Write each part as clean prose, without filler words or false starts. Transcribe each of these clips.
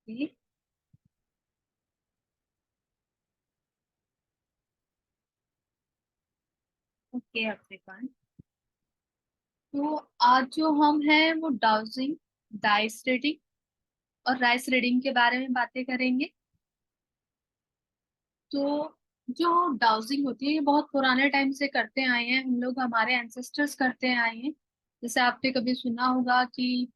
Okay. Okay African. तो आज जो हम हैं वो डाउजिंग, डाइस रीडिंग और राइस रीडिंग के बारे में बातें करेंगे। तो जो डाउजिंग होती है ये बहुत पुराने टाइम से करते आए हैं हम लोग, हमारे एंसेस्टर्स करते आए हैं। जैसे आपने कभी सुना होगा कि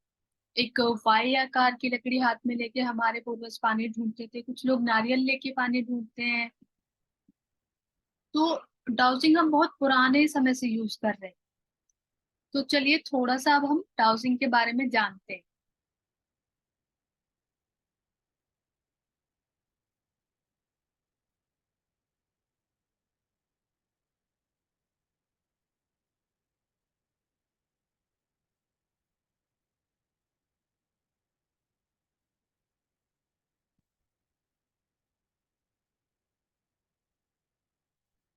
एक वाई आकार की लकड़ी हाथ में लेके हमारे पूर्वज पानी ढूंढते थे, कुछ लोग नारियल लेके पानी ढूंढते हैं। तो डाउजिंग हम बहुत पुराने समय से यूज कर रहे हैं। तो चलिए थोड़ा सा अब हम डाउजिंग के बारे में जानते हैं।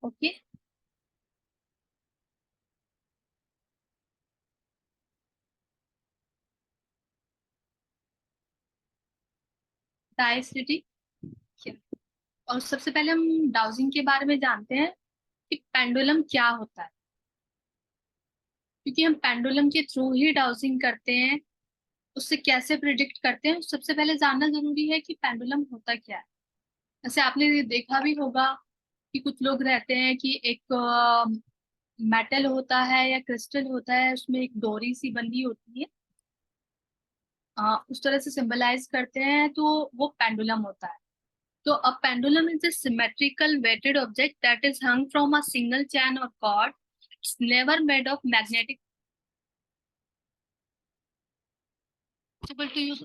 ओके। Dice reading. और सबसे पहले हम डाउजिंग के बारे में जानते हैं कि पेंडुलम क्या होता है, क्योंकि हम पेंडुलम के थ्रू ही डाउजिंग करते हैं। उससे कैसे प्रिडिक्ट करते हैं, सबसे पहले जानना जरूरी है कि पेंडुलम होता क्या है। जैसे आपने ये देखा भी होगा कि कुछ लोग रहते हैं कि एक मेटल होता है या क्रिस्टल होता है, उसमें एक डोरी सी बंधी होती है। उस तरह से सिंबलाइज करते हैं, तो वो पेंडुलम होता है। So a pendulum is a symmetrical weighted object that is hung from a single chain or cord. It's never made of magnetic possible to use।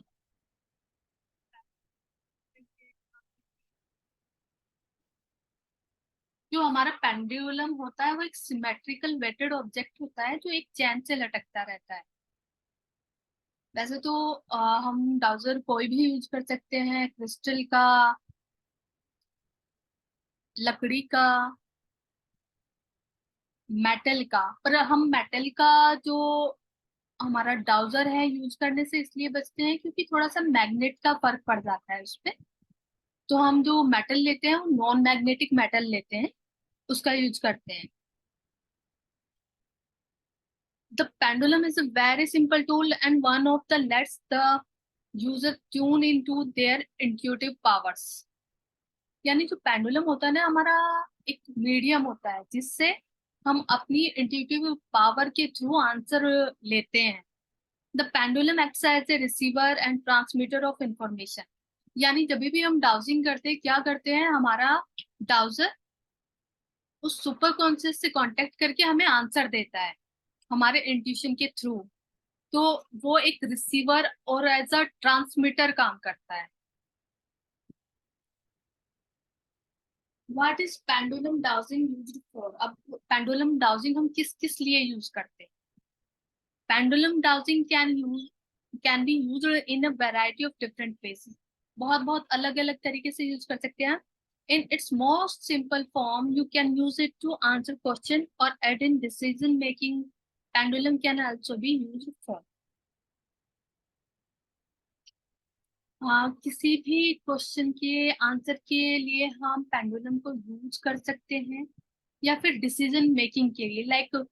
जो हमारा पेंडुलम होता है वो एक सिमेट्रिकल वेटेड ऑब्जेक्ट होता है जो एक चैन से लटकता रहता है। वैसे तो हम डाउजर कोई भी यूज कर सकते हैं, क्रिस्टल का, लकड़ी का, मेटल का। पर हम मेटल का जो हमारा डाउजर है यूज करने से इसलिए बचते हैं क्योंकि थोड़ा सा मैग्नेट का फर्क पड़ जाता है उस पे। तो हम जो मेटल लेते हैं वो नॉन मैग्नेटिक मेटल लेते हैं, उसका यूज करते हैं। The pendulum is a very simple tool and one of the let's the user tune into their intuitive powers. यानी जो पेंडुलम होता है ना हमारा, एक मीडियम होता है जिससे हम अपनी इंट्यूटिव पावर के थ्रू आंसर लेते हैं। The pendulum acts as a receiver and transmitter of information. यानी जब भी हम डाउजिंग करते हैं, क्या करते हैं, हमारा डाउजर उस सुपर कॉन्शियस से कांटेक्ट करके हमें आंसर देता है हमारे इंट्यूशन के थ्रू। तो वो एक रिसीवर और एज अ ट्रांसमीटर काम करता है। What is pendulum dowsing used for. अब पेंडुलम डाउजिंग हम किस किस लिए यूज करते हैं। Pendulum dowsing can be used in a variety of different ways. बहुत बहुत अलग अलग तरीके से यूज कर सकते हैं। In its most simple form, you can use it to answer question or aid in decision making. Pendulum can also be used for किसी भी क्वेश्चन के आंसर के लिए हम पेंडुलम को यूज कर सकते हैं, या फिर डिसीजन मेकिंग के लिए। लाइक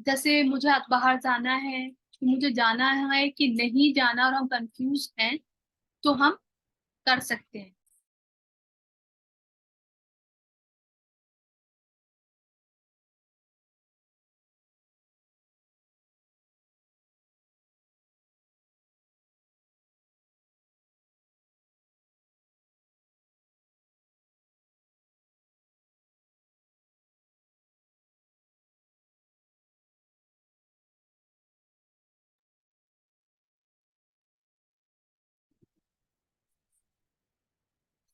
जैसे मुझे आज बाहर जाना है, तो मुझे जाना है कि नहीं जाना और हम कंफ्यूज हैं, तो हम कर सकते हैं।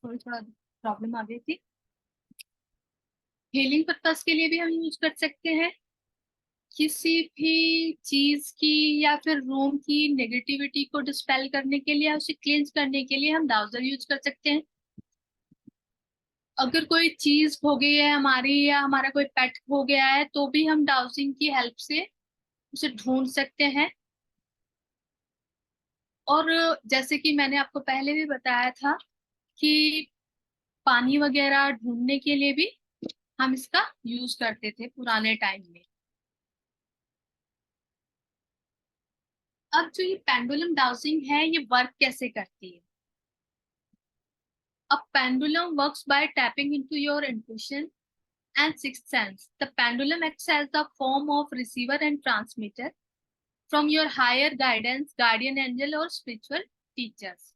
थोड़ी थोड़ा प्रॉब्लम आ गई थी। हीलिंग पर्पस के लिए भी हम यूज कर सकते हैं। किसी भी चीज की या फिर रूम की नेगेटिविटी को डिस्पेल करने के लिए या उसे क्लींस करने के लिए हम डाउजर यूज कर सकते हैं। अगर कोई चीज खो गई है हमारी, या हमारा कोई पेट खो गया है, तो भी हम डाउजिंग की हेल्प से उसे ढूंढ सकते हैं। और जैसे कि मैंने आपको पहले भी बताया था कि पानी वगैरह ढूंढने के लिए भी हम इसका यूज करते थे पुराने टाइम में। अब जो ये पेंडुलम डाउजिंग है ये वर्क कैसे करती है? अब pendulum works by tapping into your intuition and sixth sense. The pendulum acts as the form of receiver and transmitter from your higher guidance, guardian angel और spiritual teachers.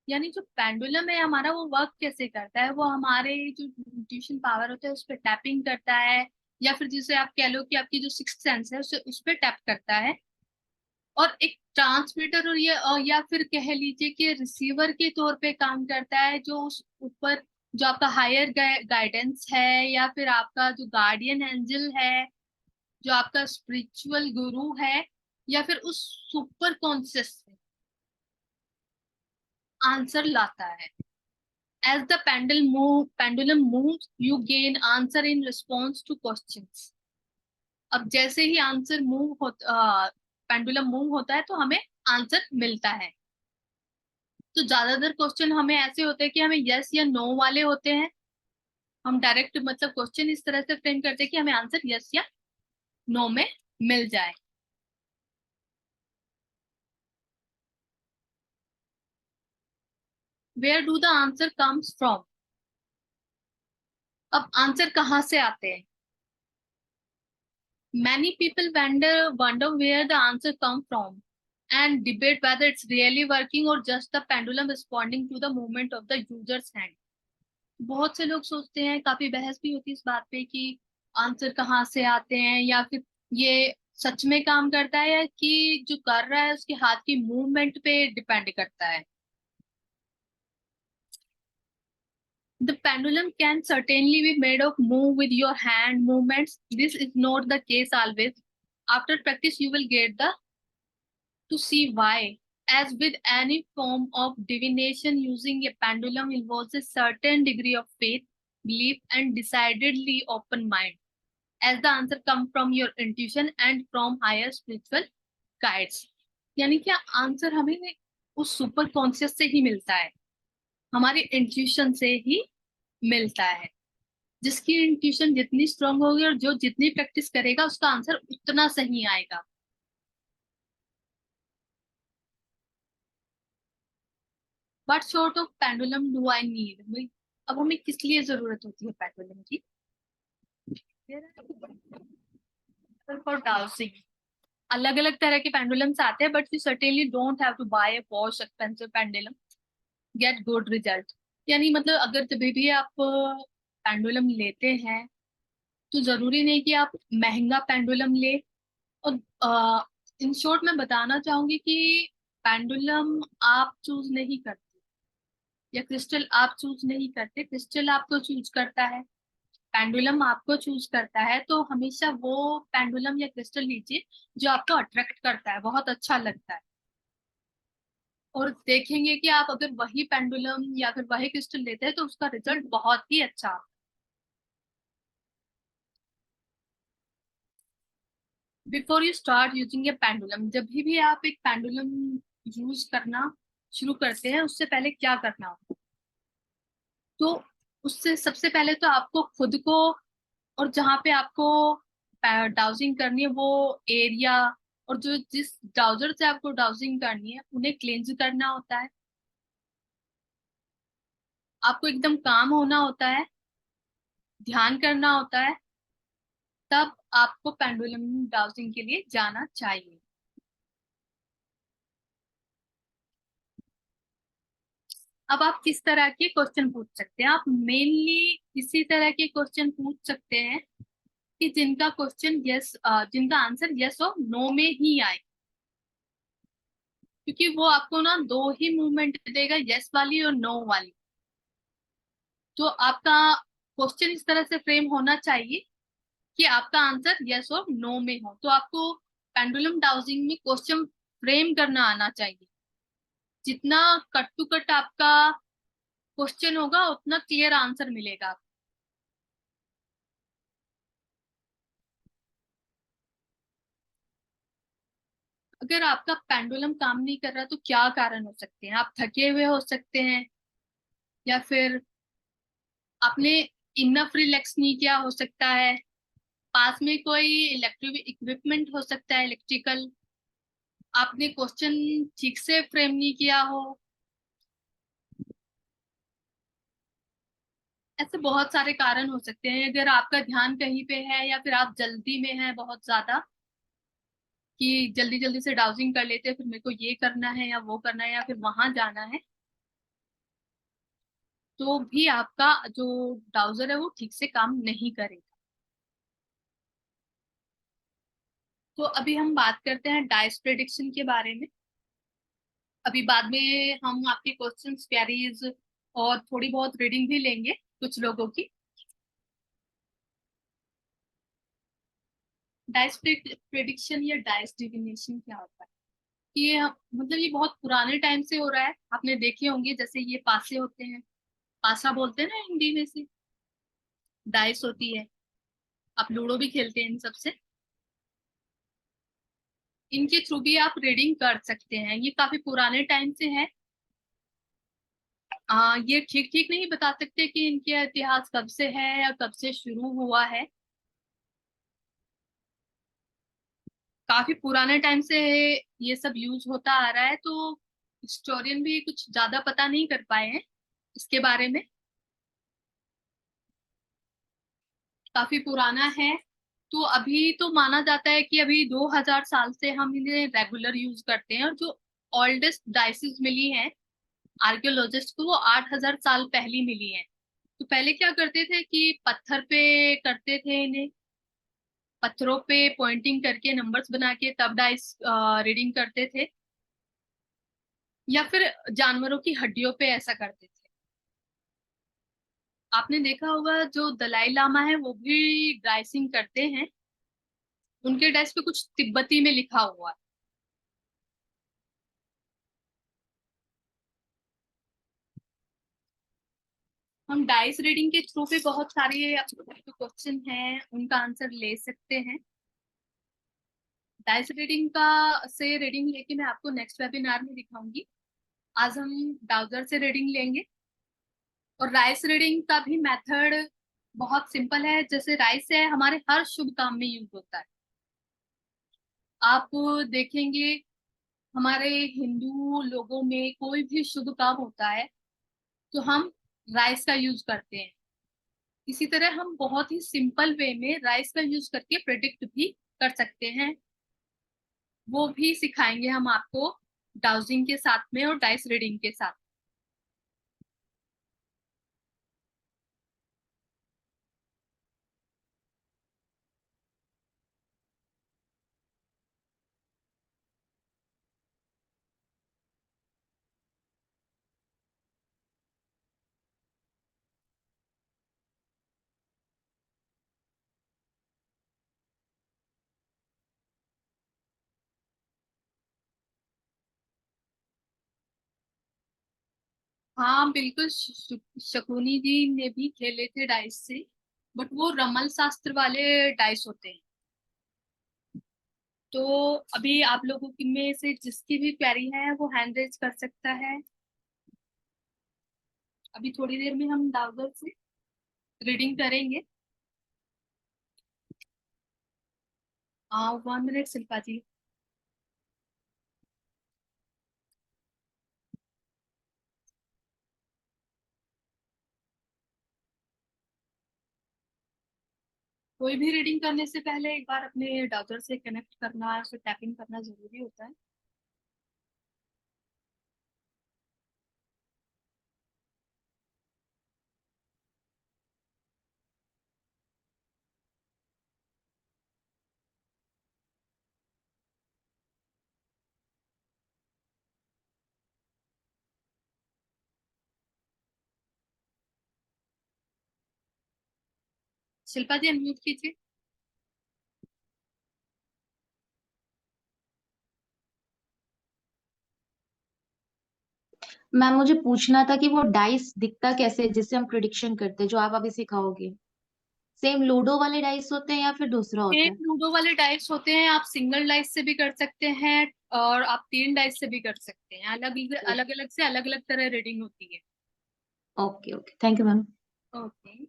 यानी जो pendulum है हमारा वो वर्क कैसे करता है, वो हमारे जो इंट्यूशन पावर होता है उस पर टैपिंग करता है, या फिर जिसे आप कह लो कि आपकी जो सिक्स सेंस है उसे उस पर टैप करता है। और एक ट्रांसमीटर और ये या फिर कह लीजिए कि रिसीवर के तौर पे काम करता है, जो उस ऊपर जो आपका हायर गाइडेंस है या फिर आपका जो गार्डियन एंजल है, जो आपका स्पिरिचुअल गुरु है, या फिर उस सुपर कॉन्शियस से आंसर लाता है। As the pendulum moves you gain answer in response to questions. अब जैसे ही आंसर मूव होता पेंडुलम मूव होता है तो हमें आंसर मिलता है। तो ज्यादातर क्वेश्चन हमें ऐसे होते हैं कि हमें यस या नो वाले होते हैं। हम डायरेक्ट मतलब क्वेश्चन इस तरह से फ्रेम करते हैं कि हमें आंसर यस या नो में मिल जाए। Where do the answer comes from? अब आंसर कहाँ से आते हैं? Many people wonder where the answer come from and debate whether it's really working or just the pendulum responding to the movement of the user's hand. बहुत से लोग सोचते हैं, काफी बहस भी होती है इस बात पे कि आंसर कहाँ से आते हैं, या फिर ये सच में काम करता है या कि जो कर रहा है उसके हाथ की मूवमेंट पे डिपेंड करता है। The pendulum can certainly be made of move with your hand movements. This is not the case always. After practice, you will get the to see why. As with any form of divination, using a pendulum involves a certain degree of faith, belief, and decidedly open mind. As the answer comes from your intuition and from higher spiritual guides. यानी कि answer हमें उस super conscious से ही मिलता है, हमारे intuition से ही मिलता है। जिसकी इंट्यूशन जितनी स्ट्रांग होगी और जो जितनी प्रैक्टिस करेगा उसका आंसर उतना सही आएगा। But short of pendulum do I need? अब हमें किस लिए जरूरत होती है पेंडुलम की? फॉर डांसिंग अलग अलग तरह के पेंडुलम्स आते हैं, but you certainly don't have to buy a watch expensive pendulum get good result. यानी मतलब अगर जब भी आप पेंडुलम लेते हैं तो जरूरी नहीं कि आप महंगा पेंडुलम ले। और इन शॉर्ट मैं बताना चाहूंगी कि पेंडुलम आप चूज नहीं करते या क्रिस्टल आप चूज नहीं करते, क्रिस्टल आपको चूज करता है, पेंडुलम आपको चूज करता है। तो हमेशा वो पेंडुलम या क्रिस्टल लीजिए जो आपको अट्रैक्ट करता है, बहुत अच्छा लगता है। और देखेंगे कि आप अगर वही पेंडुलम या फिर वही क्रिस्टल लेते हैं तो उसका रिजल्ट बहुत ही अच्छा आता है। Before you start using A pendulum, जब भी आप एक पेंडुलम यूज करना शुरू करते हैं उससे पहले क्या करना होता है? तो उससे सबसे पहले तो आपको खुद को और जहाँ पे आपको डाउजिंग करनी है वो एरिया और जो जिस डाउजर से आपको डाउजिंग करनी है उन्हें क्लेंज करना होता है। आपको एकदम काम होना होता है, ध्यान करना होता है, तब आपको पेंडुलम डाउजिंग के लिए जाना चाहिए। अब आप किस तरह के क्वेश्चन पूछ सकते हैं? आप मेनली इसी तरह के क्वेश्चन पूछ सकते हैं कि जिनका क्वेश्चन यस जिनका आंसर यस और नो में ही आए, क्योंकि वो आपको ना दो ही मूवमेंट देगा, यस वाली और नो वाली। तो आपका क्वेश्चन इस तरह से फ्रेम होना चाहिए कि आपका आंसर यस और नो में हो। तो आपको पेंडुलम डाउजिंग में क्वेश्चन फ्रेम करना आना चाहिए। जितना कट टू कट आपका क्वेश्चन होगा उतना क्लियर आंसर मिलेगा। अगर आपका पेंडुलम काम नहीं कर रहा तो क्या कारण हो सकते हैं? आप थके हुए हो सकते हैं, या फिर आपने इनफ रिलैक्स नहीं किया हो सकता है, पास में कोई इलेक्ट्रिक इक्विपमेंट हो सकता है इलेक्ट्रिकल, आपने क्वेश्चन ठीक से फ्रेम नहीं किया हो। ऐसे बहुत सारे कारण हो सकते हैं। अगर आपका ध्यान कहीं पे है, या फिर आप जल्दी में हैं बहुत ज्यादा, कि जल्दी जल्दी से डाउजिंग कर लेते हैं, फिर मेरे को ये करना है या वो करना है या फिर वहां जाना है, तो भी आपका जो ब्राउजर है वो ठीक से काम नहीं करेगा। तो अभी हम बात करते हैं डाइस प्रेडिक्शन के बारे में। अभी बाद में हम आपके क्वेश्चंस, क्वेरीज और थोड़ी बहुत रीडिंग भी लेंगे कुछ लोगों की। डाइस प्रेडिक्शन या डाइस डिविनेशन क्या होता है? ये मतलब ये बहुत पुराने टाइम से हो रहा है। आपने देखे होंगे, जैसे ये पासे होते हैं, पासा बोलते हैं ना हिंदी में से, डाइस होती है। आप लूडो भी खेलते हैं इन सबसे। इनके थ्रू भी आप रीडिंग कर सकते हैं। ये काफी पुराने टाइम से है। ये ठीक ठीक नहीं बता सकते कि इनके इतिहास कब से है या कब से शुरू हुआ है। काफी पुराने टाइम से ये सब यूज होता आ रहा है, तो हिस्टोरियन भी कुछ ज्यादा पता नहीं कर पाए हैं इसके बारे में। काफी पुराना है। तो अभी तो माना जाता है कि अभी 2000 साल से हम इन्हें रेगुलर यूज करते हैं, और जो ओल्डेस्ट डाइसिस मिली हैं आर्कियोलॉजिस्ट को, वो 8000 साल पहली मिली हैं। तो पहले क्या करते थे कि पत्थर पे करते थे इन्हें, पत्थरों पे पॉइंटिंग करके नंबर्स बना के तब डाइस रीडिंग करते थे, या फिर जानवरों की हड्डियों पे ऐसा करते थे। आपने देखा होगा जो दलाई लामा है वो भी डाइसिंग करते हैं। उनके डेस्क पे कुछ तिब्बती में लिखा हुआ है। हम डाइस रीडिंग के थ्रू पे बहुत सारे जो क्वेश्चन हैं उनका आंसर ले सकते हैं। डाइस रीडिंग का से रीडिंग लेके मैं आपको नेक्स्ट वेबिनार में दिखाऊंगी। आज हम ब्राउजर से रीडिंग लेंगे। और राइस रीडिंग का भी मेथड बहुत सिंपल है। जैसे राइस है, हमारे हर शुभ काम में यूज होता है। आप देखेंगे, हमारे हिंदू लोगों में कोई भी शुभ काम होता है तो हम राइस का यूज करते हैं। इसी तरह हम बहुत ही सिंपल वे में राइस का यूज करके प्रेडिक्ट भी कर सकते हैं। वो भी सिखाएंगे हम आपको डाउजिंग के साथ में और डाइस रीडिंग के साथ। हाँ बिल्कुल, शकुनी जी ने भी खेले थे डाइस से, बट वो रमल शास्त्र वाले डाइस होते हैं। तो अभी आप लोगों की में से जिसकी भी क्वेरी है वो हैंड रेज कर सकता है। अभी थोड़ी देर में हम ब्राउजर से रीडिंग करेंगे। 1 मिनट शिल्पा जी। कोई भी रीडिंग करने से पहले एक बार अपने ब्राउजर से कनेक्ट करना, उसे टैपिंग करना जरूरी होता है। शिल्पा जी अनम्यूट कीजिए। मैम मुझे पूछना था कि वो डाइस दिखता कैसे है जिससे हम प्रिडिक्शन करते हैं, जो आप अभी सिखाओगे। सेम लूडो वाले डाइस होते हैं या फिर दूसरा होता सेम है? लूडो वाले डाइस होते हैं, आप सिंगल डाइस से भी कर सकते हैं और आप 3 डाइस से भी कर सकते हैं। अलग अलग अलग से अलग अलग तरह रीडिंग होती है। Okay okay, thank you ma'am. Okay.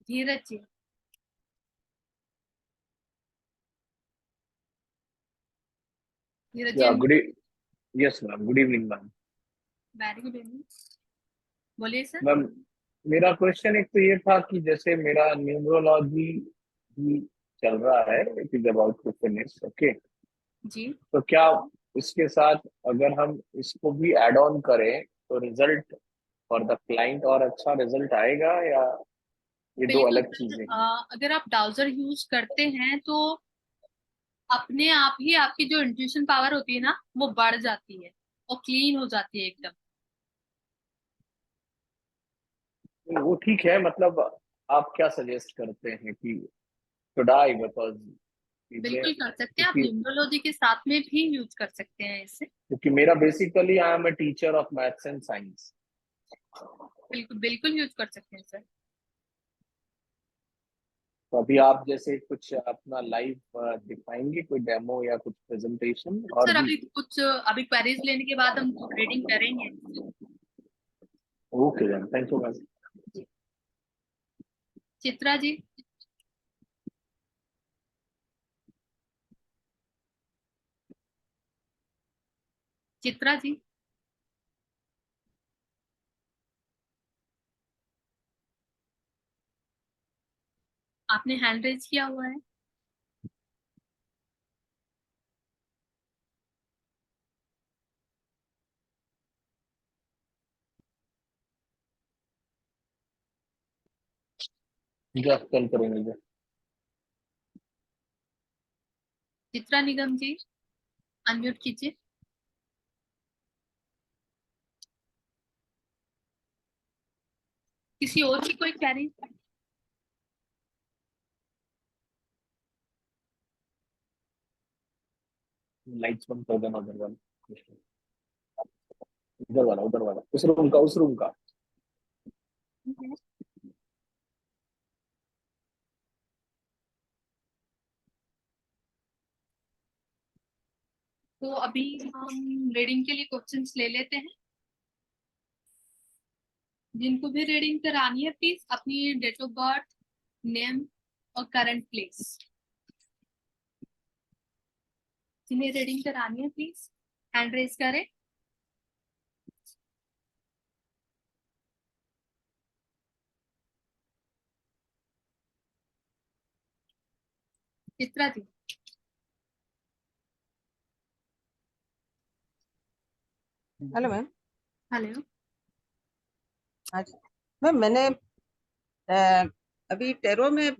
Dheeraj ji. Dheeraj ji. या yes ma'am, good evening ma'am. Very good evening. बोलिए सर। मैम, मेरा क्वेश्चन एक तो ये था कि जैसे मेरा न्यूमरोलॉजी भी चल रहा है, it is about to finish, okay. जी। तो क्या इसके साथ अगर हम इसको भी ऐड ऑन करें तो रिजल्ट फॉर द क्लाइंट और अच्छा रिजल्ट आएगा, या ये दो बिल्कुल अलग सर, चीजें हैं? अगर आप ब्राउजर यूज करते हैं तो अपने आप ही आपकी जो इंट्यूशन पावर होती है ना वो बढ़ जाती है और क्लीन हो जाती है एकदम। वो ठीक है, मतलब आप क्या सजेस्ट करते हैं कि शुड आई, बिकॉज चीजें, बिल्कुल कर सकते हैं, आप क्योंकि न्यूमरोलॉजी के साथ में भी यूज कर सकते हैं इसे। क्योंकि मेरा basically I am a teacher of maths and science. बिल्कुल बिल्कुल यूज कर सकते हैं सर। तो अभी आप जैसे कुछ अपना लाइव दिखाएंगे, कोई डेमो या कुछ प्रेजेंटेशन और सर भी? अभी क्वेरीज लेने के बाद हम रीडिंग करेंगे। Okay ma'am, thank you ma'am. जी। चित्रा जी। चित्रा जी। आपने हैंड रेज किया हुआ है। जस्ट कल करेंगे। चित्रा निगम जी, अनम्यूट कीजिए। किसी और की कोई क्वेरी? लाइट्स बंद कर देना, उधर वाला, उधर वाला, उधर वाला, उस रूम का, उस रूम का। तो अभी हम रीडिंग के लिए क्वेश्चंस ले लेते हैं। जिनको भी रीडिंग करानी है प्लीज अपनी डेट ऑफ बर्थ, नेम और करंट प्लेस। जिन्हें रीडिंग करानी है प्लीज हैंड रेज करें। Chitra ji. Hello ma'am. Hello. हाँ जी मैम, मैंने अ, अभी टेरो में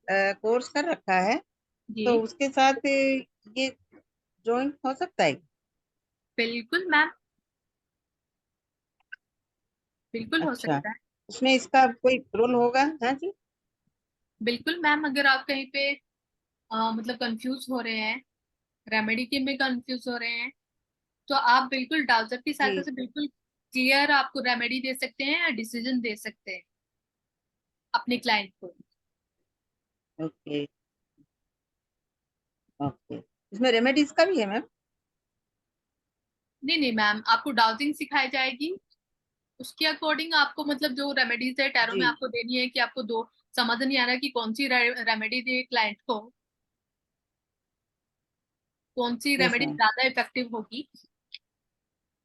कोर्स कर रखा है, जी। तो उसके साथ ये ज्वाइन हो सकता है? बिल्कुल मैम, बिल्कुल हो अच्छा, सकता है। उसमें इसका कोई रोल होगा? हाँ जी। बिल्कुल मैम, अगर आप कहीं पे मतलब कंफ्यूज हो रहे हैं, रेमेडी के में कंफ्यूज हो रहे हैं, तो आप बिल्कुल डाउजर की सहायता जी। से बिल्कुल क्लियर आपको रेमेडी दे सकते हैं या डिसीजन दे सकते हैं अपने क्लाइंट को। ओके ओके, इसमें रेमेडीज का भी है मैम? नहीं नहीं मैम, आपको डाउजिंग सिखाई जाएगी, उसके अकॉर्डिंग आपको मतलब जो रेमेडीज है टैरो में जी। आपको देनी है कि आपको दो समझ नहीं आ रहा कि कौन सी रेमेडी दे क्लाइंट को, कौन सी यस रेमेडी मैम। ज्यादा इफेक्टिव होगी,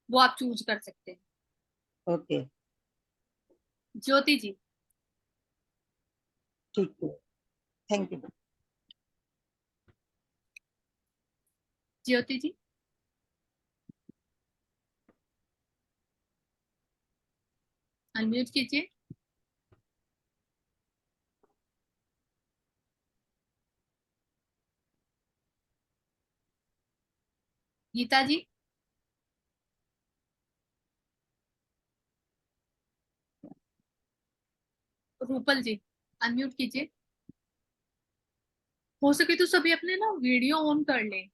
वो आप चूज कर सकते हैं। ओके, ज्योति जी। ठीक है, thank you. Jyoti ji. Unmute कीजिए। गीता जी। रूपल जी, अनम्यूट कीजिए। हो सके तो सभी अपने ना वीडियो ऑन कर लें।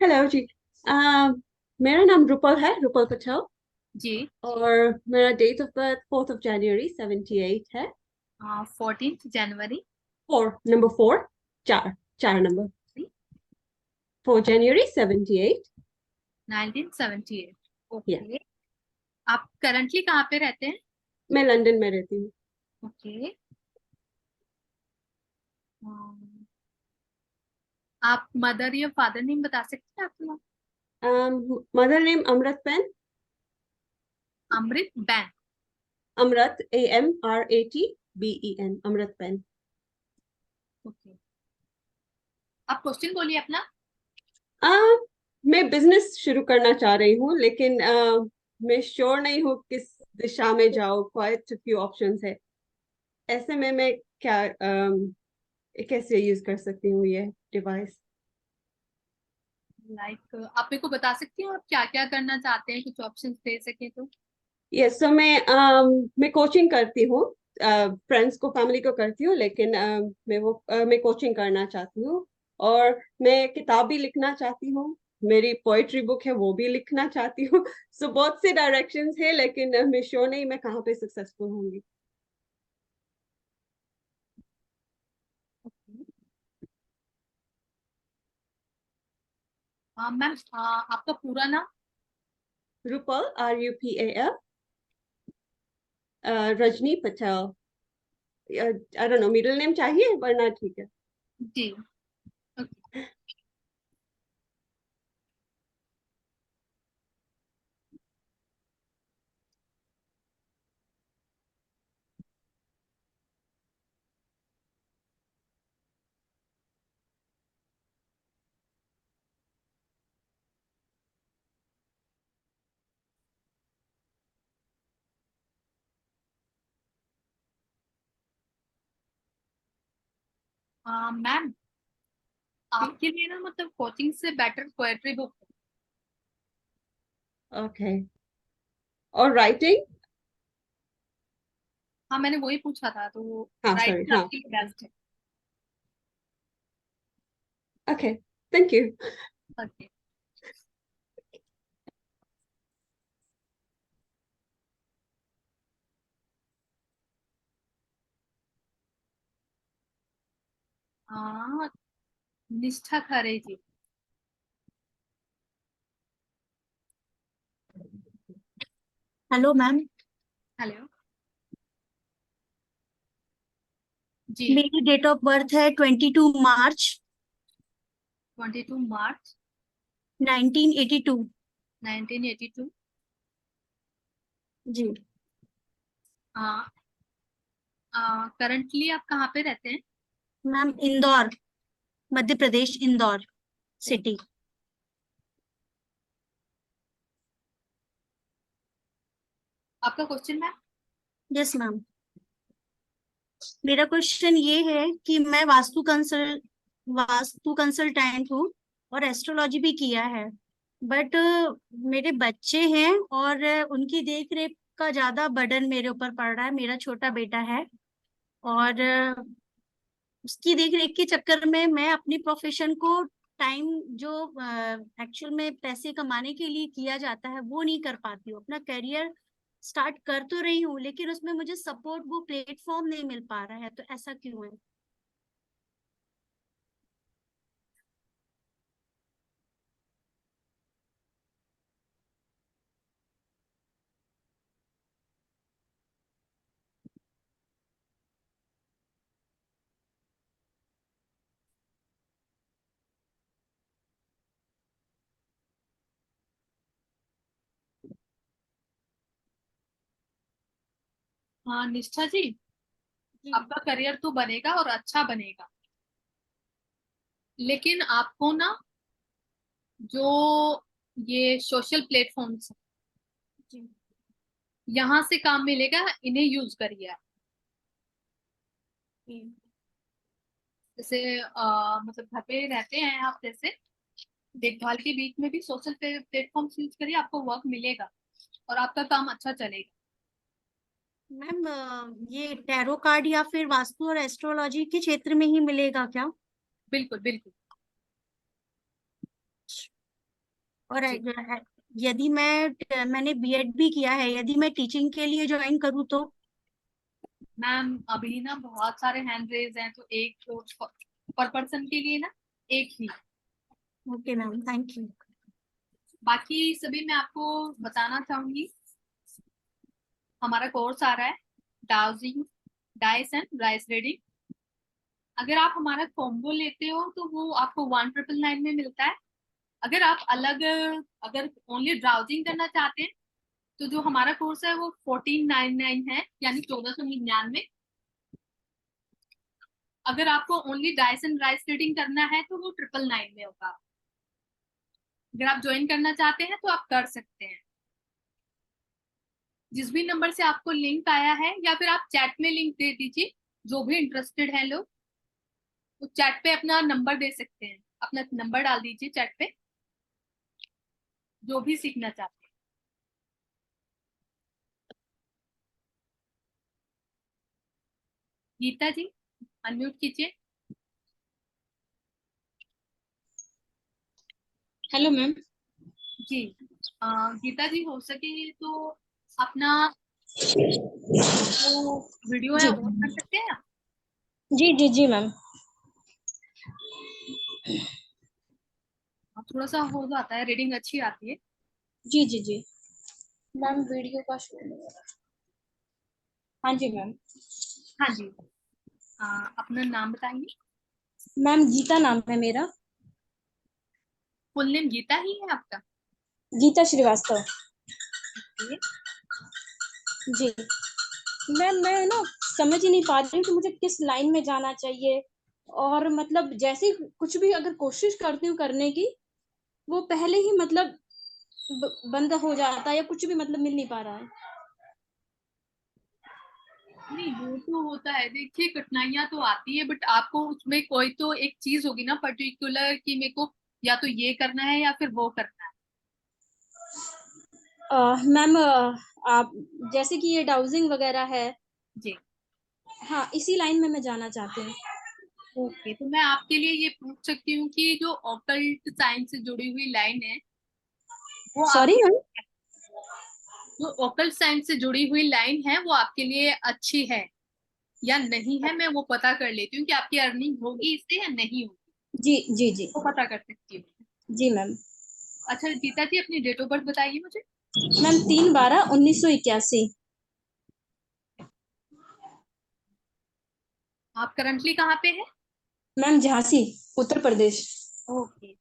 हेलो जी। अ, मेरा नाम रूपल है, रूपल पटेल। जी। और मेरा date of birth 4th of January 78 है। 14th जनवरी 4 चार चार नंबर। 4 January 78। 1978। या ओके। आप करंटली कहाँ पे रहते हैं? मैं लंदन में रहती हूँ। ओके। आप मदर या फादर नेम बता सकते हैं आपका? मदर नेम अमृत बेन। अमृत बैन। अमृत AMRATBEN, अमृत बेन। ओके। आप क्वेश्चन बोलिए अपना। अ, मैं बिजनेस शुरू करना चाह रही हूँ, लेकिन मैं श्योर नहीं हूँ किस दिशा में जाऊँ। क्वाइट फ्यू ऑप्शंस है। ऐसे में मैं क्या कैसे यूज कर सकती हूँ ये डिवाइस? लाइक आप मेरे को बता सकती हो आप क्या क्या करना चाहते हैं, कुछ ऑप्शंस दे सके तो। यस, तो मैं कोचिंग करती हूँ। फ्रेंड्स को, फैमिली को करती हूँ, लेकिन मैं कोचिंग करना चाहती हूँ। और मैं किताब भी लिखना चाहती हूँ। मेरी पोइट्री बुक है, वो भी लिखना चाहती हूँ। सो बहुत से डायरेक्शंस है, लेकिन मैं श्योर नहीं मैं कहाँ पे सक्सेसफुल होंगी। हाँ मैम, आपका पूरा नाम? Rupal, RUPAL, Rajni Patel. I don't know, middle name चाहिए वरना ठीक है। जी। ओके। मैम, आपके लिए ना मतलब कोचिंग से बेटर पोएट्री बुक। ओके। और राइटिंग? हाँ मैंने वही पूछा था, तो हाँ, सॉरी, राइटिंग हाँ। आपके लिए बेस्ट है। Okay, thank you. ओके। हाँ, Nishtha Khare ji. Hello ma'am, hello. जी। मेरी डेट ऑफ बर्थ है 22 मार्च 22 मार्च 1982। 1982। जी। हाँ। करंटली आप कहाँ पे रहते हैं? Ma'am Indore, Madhya Pradesh, Indore city. आपका क्वेश्चन मैम? यस मैम, मेरा क्वेश्चन ये है कि मैं वास्तु कंसल्टेंट हूँ और एस्ट्रोलॉजी भी किया है। बट मेरे बच्चे हैं और उनकी देख रेख का ज्यादा बर्डन मेरे ऊपर पड़ रहा है। मेरा छोटा बेटा है और उसकी देख रेख के चक्कर में मैं अपनी प्रोफेशन को टाइम जो एक्चुअल में पैसे कमाने के लिए किया जाता है वो नहीं कर पाती हूँ। अपना करियर स्टार्ट कर तो रही हूँ, लेकिन उसमें मुझे सपोर्ट, वो प्लेटफॉर्म नहीं मिल पा रहा है। तो ऐसा क्यों है? हाँ निष्ठा जी, जी। आपका करियर तो बनेगा और अच्छा बनेगा, लेकिन आपको ना जो ये सोशल प्लेटफॉर्म्स जी। यहाँ से काम मिलेगा, इन्हें यूज करिए आप। जी। जैसे मतलब घर पे रहते हैं आप, जैसे देखभाल के बीच में भी सोशल प्लेटफॉर्म्स यूज करिए, आपको वर्क मिलेगा और आपका काम अच्छा चलेगा। मैम ये टैरो कार्ड या फिर वास्तु और एस्ट्रोलॉजी के क्षेत्र में ही मिलेगा क्या? बिल्कुल बिल्कुल। और जी यदि मैंने बीएड भी किया है, यदि मैं टीचिंग के लिए ज्वाइन करूँ तो? मैम, अभी ना बहुत सारे हैंड रेज हैं, तो एक पर पर्सन के लिए ना एक ही। Okay ma'am, thank you. बाकी सभी मैं आपको बताना चाहूंगी, हमारा कोर्स आ रहा है dowsing, dice and rice reading. अगर आप हमारा कॉम्बो लेते हो तो वो आपको 1999 में मिलता है। अगर आप अलग, अगर ओनली ड्राउजिंग करना चाहते हैं तो जो हमारा कोर्स है वो 1499 है, यानी 1499। अगर आपको only dice and rice reading करना है तो वो 999 में होगा। अगर आप ज्वाइन करना चाहते हैं तो आप कर सकते हैं। जिस भी नंबर से आपको लिंक आया है, या फिर आप चैट में लिंक दे दीजिए, जो भी इंटरेस्टेड है लोग वो चैट पे अपना नंबर दे सकते हैं, अपना नंबर डाल दीजिए चैट पे, जो भी सीखना चाहते हैं। गीता जी, अनम्यूट कीजिए। Hello ma'am. जी, गीता जी, हो सके तो अपना जो वीडियो है जी ऑन कर सकते हैं आप? जी जी जी मैम। थोड़ा सा हो जाता है, रीडिंग अच्छी आती है। जी जी जी मैम, वीडियो का हाँ जी मैम। हाँ जी, अपना नाम बताइए। मैम गीता नाम है मेरा। फुल नेम गीता ही है आपका? गीता श्रीवास्तव। ओके। जी मैम, मैं ना समझ ही नहीं पा रही हूँ कि मुझे किस लाइन में जाना चाहिए। और मतलब जैसे ही कुछ भी अगर कोशिश करती हूँ करने की, वो पहले ही मतलब बंद हो जाता है, या कुछ भी मतलब मिल नहीं पा रहा है। नहीं, वो तो होता है, देखिए कठिनाइयां तो आती है, बट आपको उसमें कोई तो एक चीज होगी ना पर्टिकुलर, कि मेरे को या तो ये करना है या फिर वो करना है। मैम, आप जैसे कि ये डाउजिंग वगैरह है, जी। हाँ इसी लाइन में मैं जाना चाहती हूँ। ओके, तो मैं आपके लिए ये पूछ सकती हूँ कि जो ऑकल्ट साइंस से जुड़ी हुई लाइन है वो सॉरी आपके, मैम। जो ऑकल्ट साइंस से जुड़ी हुई लाइन है वो आपके लिए अच्छी है या नहीं है, मैं वो पता कर लेती हूँ कि आपकी अर्निंग होगी इससे या नहीं होगी, जी जी जी वो पता कर सकती हूँ। जी मैम। अच्छा गीता जी, अपनी डेट ऑफ बर्थ बताइए मुझे। मैम 3/12/1981। आप करंटली कहाँ पे हैं? मैम झांसी, उत्तर प्रदेश। ओके।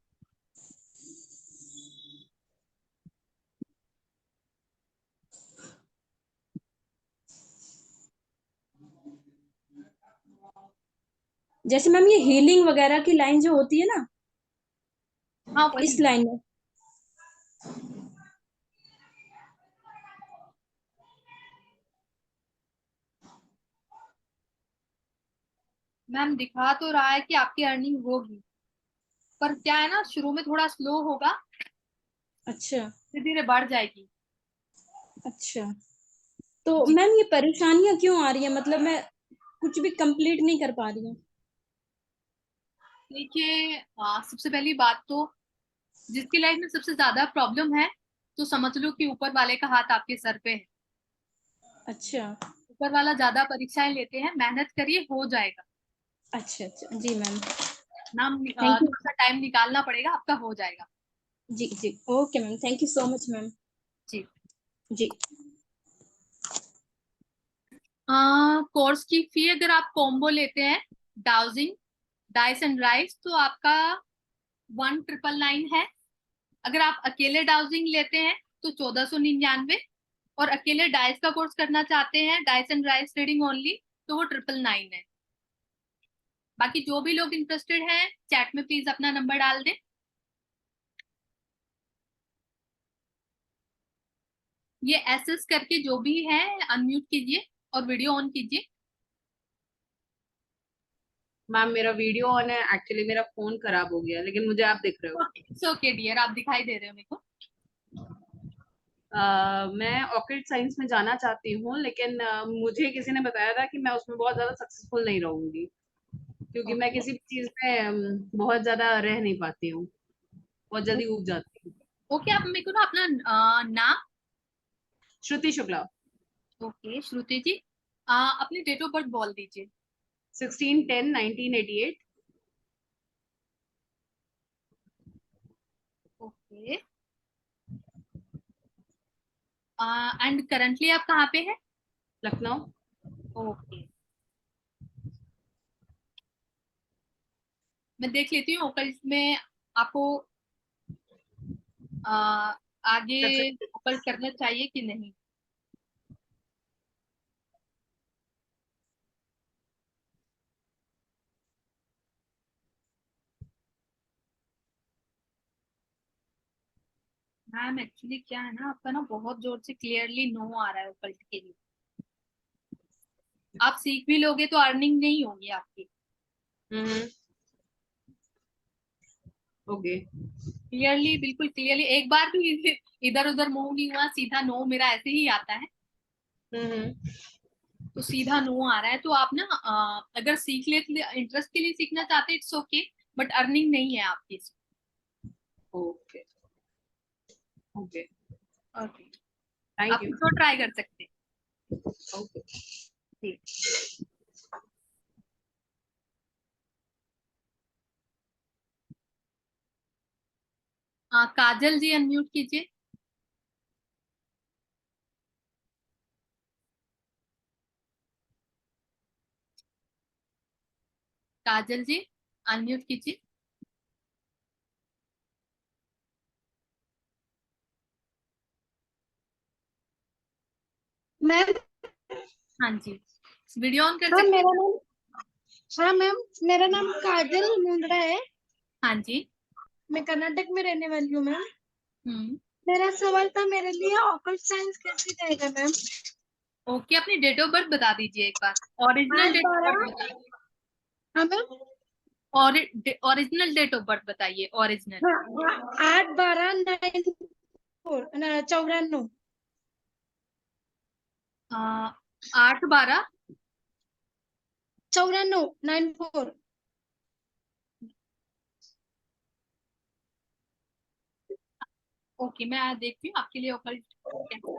जैसे मैम ये हीलिंग वगैरह की लाइन जो होती है ना, हाँ इस वही। लाइन में। मैम, दिखा तो रहा है कि आपकी अर्निंग होगी, पर क्या है ना, शुरू में थोड़ा स्लो होगा, अच्छा धीरे धीरे बढ़ जाएगी। अच्छा। तो जी, मैम ये परेशानियां क्यों आ रही है, मतलब मैं कुछ भी कंप्लीट नहीं कर पा रही हूँ। देखिए, सबसे पहली बात तो, जिसकी लाइफ में सबसे ज्यादा प्रॉब्लम है, तो समझ लो कि ऊपर वाले का हाथ आपके सर पे है। अच्छा ऊपर वाला ज्यादा परीक्षाएं लेते हैं, मेहनत करिए, हो जाएगा। अच्छा अच्छा। जी मैम। Thank you. थोड़ा सा टाइम निकालना पड़ेगा, आपका हो जाएगा। जी जी okay ma'am, thank you so much ma'am. जी। जी कोर्स की फी अगर आप कॉम्बो लेते हैं, डाउजिंग, डाइस एंड राइस, तो आपका 1999 है। अगर आप अकेले डाउजिंग लेते हैं तो 1499, और अकेले डाइस का कोर्स करना चाहते हैं, dice and rice reading only, तो वो 999 है। बाकी जो भी लोग इंटरेस्टेड हैं, चैट में प्लीज अपना नंबर डाल दें। ये एसएस करके जो भी है, अनम्यूट कीजिए और वीडियो ऑन कीजिए। मैम मेरा वीडियो ऑन है, एक्चुअली मेरा फोन खराब हो गया, लेकिन मुझे आप दिख रहे हो। ओके ओके डियर, आप दिखाई दे रहे हो मेरे को। मैं ऑकल्ट साइंस में जाना चाहती हूँ, लेकिन मुझे किसी ने बताया था कि मैं उसमें बहुत ज्यादा सक्सेसफुल नहीं रहूंगी, क्योंकि मैं ओके किसी भी चीज में बहुत ज्यादा रह नहीं पाती हूँ, बहुत जल्दी उब जाती हूँ। ओके, आप मेरे को ना अपना नाम। श्रुति शुक्ला। ओके श्रुति जी, अपनी डेट ऑफ बर्थ बोल दीजिए। 16/10/1988। ओके, एंड करंटली आप कहाँ पे हैं? लखनऊ। ओके, मैं देख लेती हूँ ओकल्ट में आपको आगे ओकल्ट करना चाहिए कि नहीं। मैम एक्चुअली क्या है ना, आपका ना बहुत जोर से क्लियरली नो आ रहा है ओकल्ट के लिए। आप सीख भी लोगे तो अर्निंग नहीं होगी आपकी। ओके। क्लियरली, बिल्कुल क्लियरली, एक बार भी इधर उधर मूव नहीं हुआ, सीधा नो मेरा ऐसे ही आता है। तो सीधा नो आ रहा है, तो आप ना अगर सीख ले, इंटरेस्ट के लिए सीखना चाहते हैं इट्स ओके, बट अर्निंग नहीं है आपकी। ओके ओके, ओके, थैंक आप यू। तो ट्राई कर सकते हैं। ओके। ठीक। काजल जी अनम्यूट कीजिए। काजल जी अनम्यूट कीजिए। मैम। हाँ जी, वीडियो ऑन कर हाँ सकते मेरा नाम हाँ मैम, मेरा नाम काजल मुंद्रा है। हैं? हाँ जी। मैं कर्नाटक में रहने वाली हूँ मैम। हम्म। मेरा सवाल था, मेरे लिए ऑकल्ट साइंस कैसे जाएगा मैम? ओके, अपनी डेट ऑफ बर्थ बता दीजिए एक बार। Original date of birth 8/12। बताइए। हाँ मैम। और ओरिजिनल डेट ऑफ बर्थ बताइए, ओरिजिनल। हाँ 8/12/94 8/12। 94 ओके, मैं देखती हूँ आपके लिए ओकल्ट कैसे।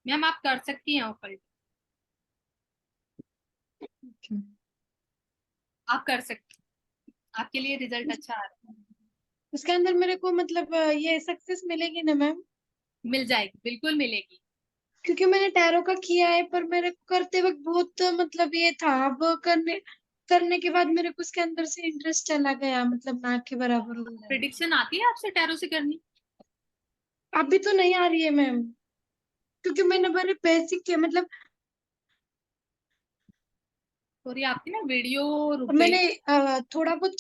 मैम आप कर सकती हैं ओकल्ट, आप कर सकती हैं। आपके लिए रिजल्ट अच्छा आ रहा है। उसके अंदर मेरे को मतलब ये सक्सेस मिलेगी ना मैम? मिल जाएगी, बिल्कुल मिलेगी। क्योंकि मैंने टैरो का किया है, पर मेरे को करते वक्त बहुत मतलब ये था। अब करने करने के बाद मेरे को उसके अंदर से इंटरेस्ट चला गया, मतलब ना के बराबर हो रहा है। प्रिडिक्शन आती है आपसे टैरो से करनी? अभी तो नहीं आ रही है मैम, क्योंकि मैंने मेरे बेसिक किया मतलब। सॉरी, आपकी ना वीडियो रुक गई। मैंने थोड़ा बहुत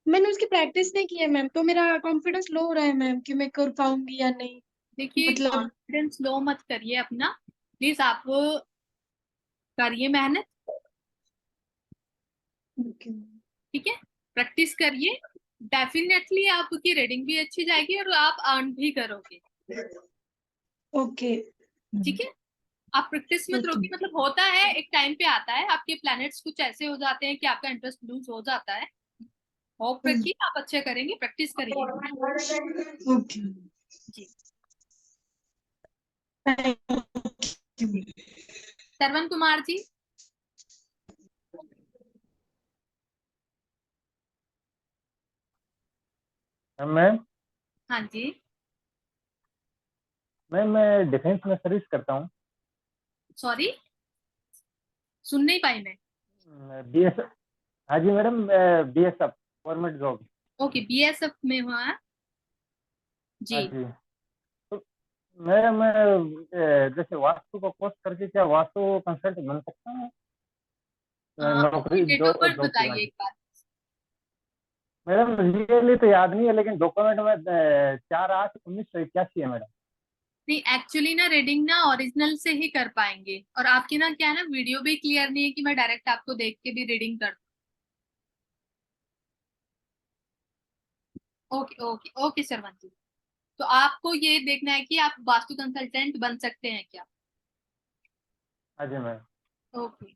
मैंने उसकी प्रैक्टिस नहीं की है मैम, तो मेरा कॉन्फिडेंस लो हो रहा है मैम कि मैं कर पाऊंगी या नहीं। देखिए, मतलब कॉन्फिडेंस लो मत करिए अपना, प्लीज आप करिए मेहनत। ठीक है, प्रैक्टिस करिए, डेफिनेटली आपकी रीडिंग भी अच्छी जाएगी और आप अर्न भी करोगे। ओके। ठीक है, आप प्रैक्टिस मत रोकिए। मतलब होता है, एक टाइम पे आता है, आपके प्लैनेट्स कुछ ऐसे हो जाते हैं कि आपका इंटरेस्ट लूज हो जाता है। होप रखिए आप अच्छे करेंगे, प्रैक्टिस करिए। ओके। जी। सरवन कुमार जी। मैम हाँ जी। मैं डिफेंस में सर्विस करता हूँ। सॉरी, सुन नहीं पाई मैं। BS। हाँ जी madam, BSF government job. Okay, BSF में हुआ है हाँ जी। जी। तो मैं जैसे वास्तु का कोर्स करके क्या वास्तु कंसल्टेंट बन सकता हूँ? अपनी नौकरी डेट ऑफ बर्थ जॉब के बताइए लिए। एक बार। मैडम रियली तो याद नहीं है, लेकिन डॉक्यूमेंट में 4/8/1981 है मैडम। नहीं, एक्चुअली ना रीडिंग ना ओरिजिनल से ही कर पाएंगे, और आपकी ना क्या है ना, वीडियो भी क्लियर नहीं है कि मैं डायरेक्ट आपको देख के भी रीडिंग कर दूं। ओके ओके ओके सरवन जी। तो आपको ये देखना है कि आप वास्तु कंसल्टेंट बन सकते हैं क्या। हाँ जी मैम। ओके।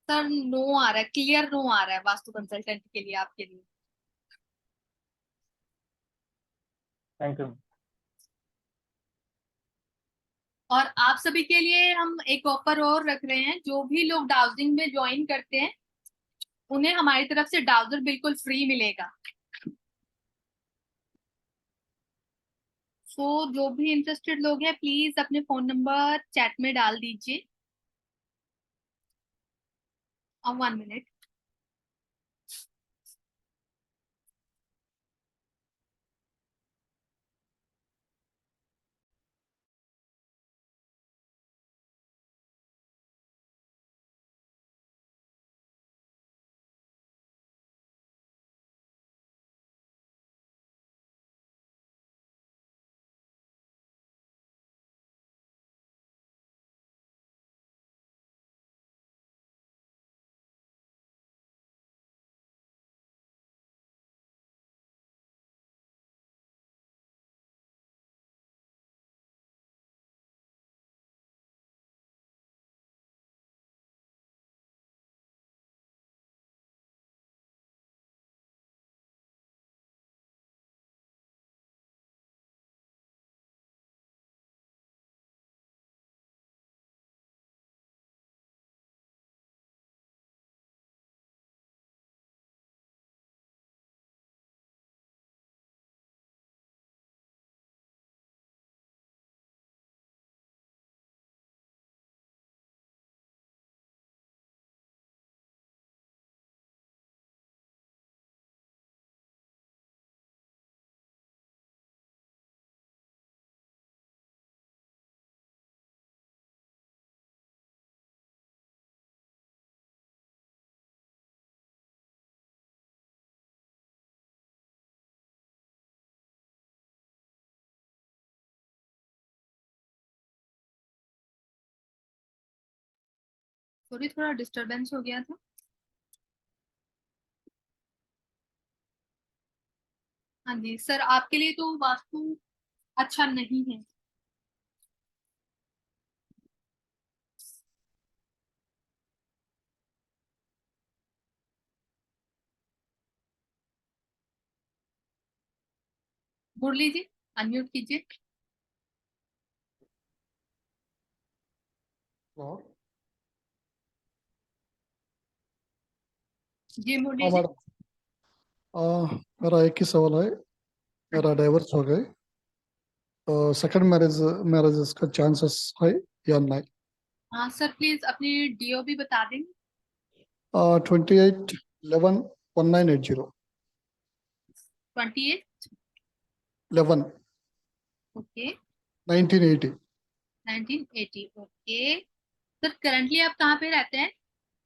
सर नो आ रहा है, क्लियर नो आ रहा है वास्तु कंसल्टेंट के लिए आपके लिए। Thank you. और आप सभी के लिए हम एक ऑफर और रख रहे हैं, जो भी लोग डाउजिंग में ज्वाइन करते हैं उन्हें हमारी तरफ से डाउजर बिल्कुल फ्री मिलेगा। सो जो भी इंटरेस्टेड लोग हैं प्लीज अपने फोन नंबर चैट में डाल दीजिए। 1 मिनट। सॉरी, थोड़ा डिस्टरबेंस हो गया था। हाँ जी सर, आपके लिए तो वास्तु अच्छा नहीं है। मुरली जी अनम्यूट कीजिए। जी मुरली हाँ जी। मैडम, मेरा एक ही सवाल है। मेरा डाइवर्स हो गए, सेकंड मैरिज का चांसेस है या नहीं? हाँ सर, प्लीज अपनी डीओ भी बता देंगे। 28/11/1980 28। 11 ओके। 1980 1980। ओके सर, करंटली आप कहाँ पे रहते हैं?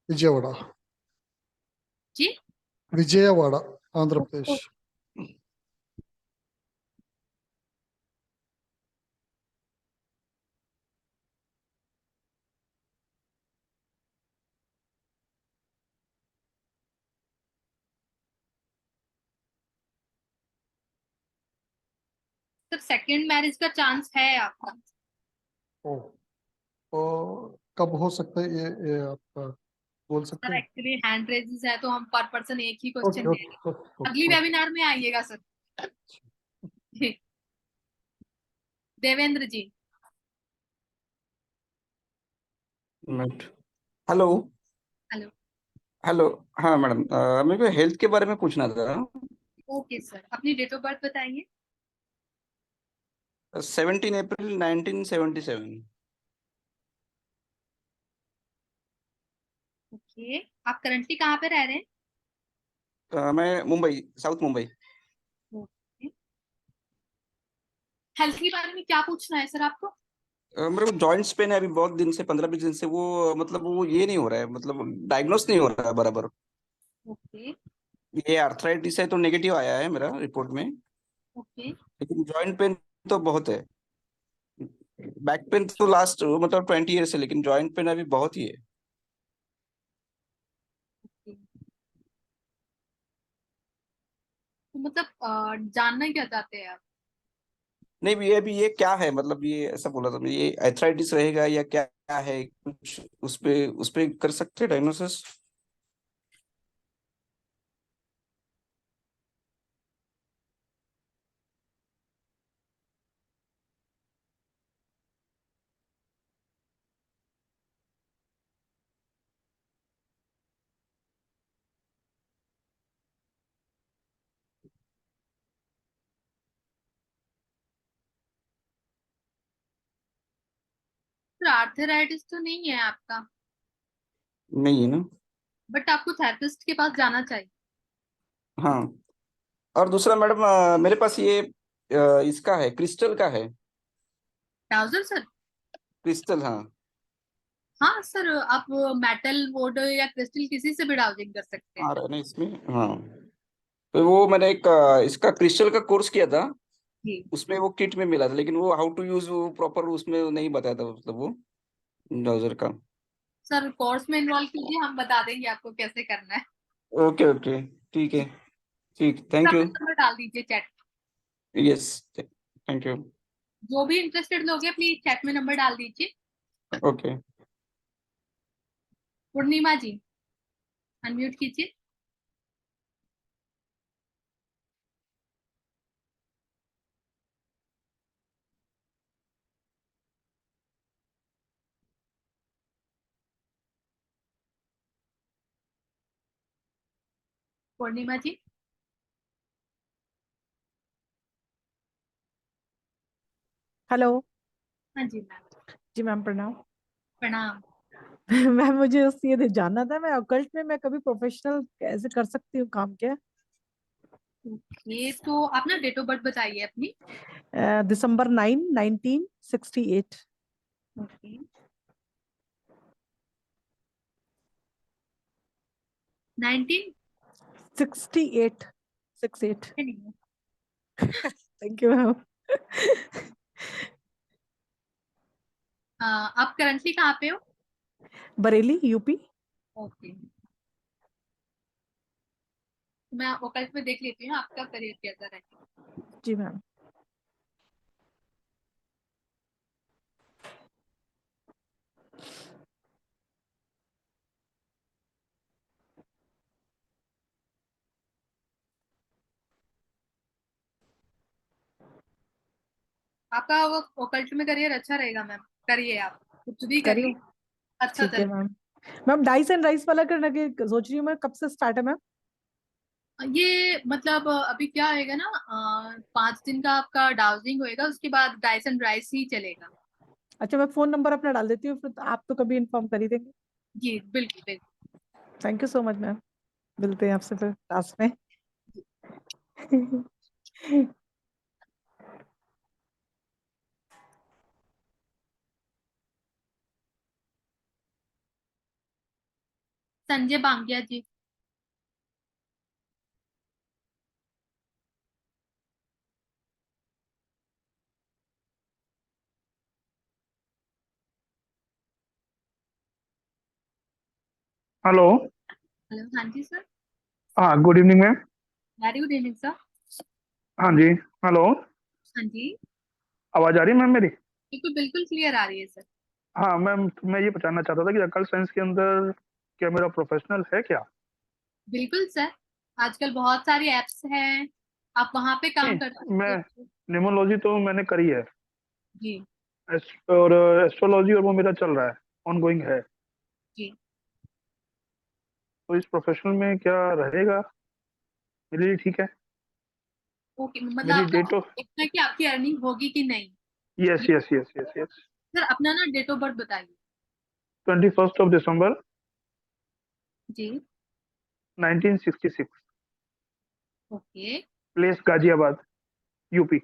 विजयवाड़ा। जी। Vijayawada, Andhra Pradesh. Sir second marriage का चांस है आपका। ओ, तो कब हो सकता है ये आप बोल सकते सर हैं? एक्चुअली हैंड रेजेस है तो हम पर पर्सन एक ही ओके क्वेश्चन दे रहे ओके हैं। अगली वेबिनार में आइएगा सर। देवेंद्र जी। मिनट। हेलो। हेलो। हेलो। हाँ मैडम, मेरे को हेल्थ के बारे में पूछना था। ओके सर, अपनी डेट ऑफ बर्थ बताइए। 17 अप्रैल 1977। ओके, आप करंटली कहाँ पे रह रहे हैं? मैं मुंबई, साउथ मुंबई। हेल्थ के बारे में क्या पूछना है सर आपको? मेरे को जॉइंट्स पेन है अभी बहुत दिन से, 15-20 दिन से। वो मतलब वो ये नहीं हो रहा है, मतलब डायग्नोस नहीं हो रहा है बराबर। ओके। ये आर्थराइटिस है तो नेगेटिव आया है मेरा रिपोर्ट में, ओके। लेकिन जॉइंट पेन तो बहुत है। बैक पेन तो लास्ट मतलब 20 ईयर से, लेकिन जॉइंट पेन अभी बहुत ही है। तो मतलब जानना क्या चाहते हैं आप? नहीं भी अभी ये क्या है, मतलब ये ऐसा बोला था, ये एथराइटिस रहेगा या क्या क्या है, कुछ उस पे कर सकते हैं डायग्नोसिस? सर आर्थराइटिस तो नहीं है आपका, नहीं है ना? बट आपको थेरेपिस्ट के पास जाना चाहिए। हाँ। और दूसरा मैडम, मेरे पास ये इसका है, क्रिस्टल का है। Trouser sir? क्रिस्टल, हाँ। हाँ सर, आप मेटल वुड या क्रिस्टल किसी से भी डाउजिंग कर सकते हैं। आ रहा है ना इसमें? हाँ। तो वो मैंने एक इसका क्रिस्टल का कोर्स किया था, जी उसमें वो किट में मिला था, लेकिन वो हाउ टू यूज वो प्रॉपर उसमें नहीं बताया था, मतलब वो ब्राउजर का। सर, कोर्स में इन्वॉल्व कीजिए, हम बता देंगे आपको कैसे करना है। ओके ओके, ठीक है। ठीक, सर थैंक यू। अपना नंबर डाल दीजिए चैट। Yes, thank you. जो भी इंटरेस्टेड लोग हैं प्लीज चैट में नंबर डाल दीजिए। ओके। पूर्णिमा जी, अनम्यूट कीजिए। पूर्णिमा जी। हेलो। हाँ जी मैम। जी मैम प्रणाम। प्रणाम। मैम मुझे उस ये जानना था, मैं अकल्ट में मैं कभी प्रोफेशनल कैसे कर सकती हूँ काम क्या? ये तो आप ना डेट ऑफ बर्थ बताइए अपनी। दिसंबर 9 1968। ओके। 19? 68 68। नहीं है। Thank you ma'am. आप करंटली कहाँ पे हो? बरेली यूपी। ओके। मैं ओकल्ट में देख लेती हूँ आपका करियर कैसा रहेगा। जी मैम। आपका वो ओकल्ट में करियर अच्छा रहेगा मैम, करिए आप, कुछ भी करिए। करिए, अच्छा ठीक है चल। Ma'am. Ma'am dice and rice वाला करने की सोच रही हूँ मैं, कब से स्टार्ट है मैम? ये मतलब अभी क्या होएगा ना, 5 दिन का आपका डाउजिंग होएगा, उसके बाद डाइस एंड राइस ही चलेगा। अच्छा मैं फोन नंबर अपना डाल देती हूँ, फिर आप तो कभी इन्फॉर्म कर ही देंगे। जी बिल्कुल बिल्कुल। Thank you so much ma'am. मिलते हैं आपसे फिर क्लास में। संजय बांगिया जी। हेलो। हेलो, हाँ जी सर। हाँ, good evening ma'am. Very good evening sir. हाँ जी। हेलो। हाँ जी। आवाज आ रही है मैम मेरी? बिल्कुल बिल्कुल क्लियर आ रही है सर। हाँ मैम, तो मैं ये बताना चाहता था कि अकल साइंस के अंदर क्या मेरा प्रोफेशनल है क्या? बिल्कुल सर, आजकल बहुत सारी एप्स हैं, आप वहां पे काम कर नहीं, सकते मैं हो। न्यूमोलॉजी तो मैंने करी है। जी और एस्ट्रोलॉजी और वो मेरा चल रहा है, ऑनगोइंग है। जी। तो इस प्रोफेशनल में क्या रहेगा मेरे लिए? ठीक है। ओके, मतलब मेरी आपका डेट ऑफ देखना है कि आपकी अर्निंग होगी कि नहीं। यस ये yes yes yes yes. Sir अपना ना डेट ऑफ बर्थ बताइए। 21 दिसंबर जी। 1966। Okay. Place Ghaziabad, UP.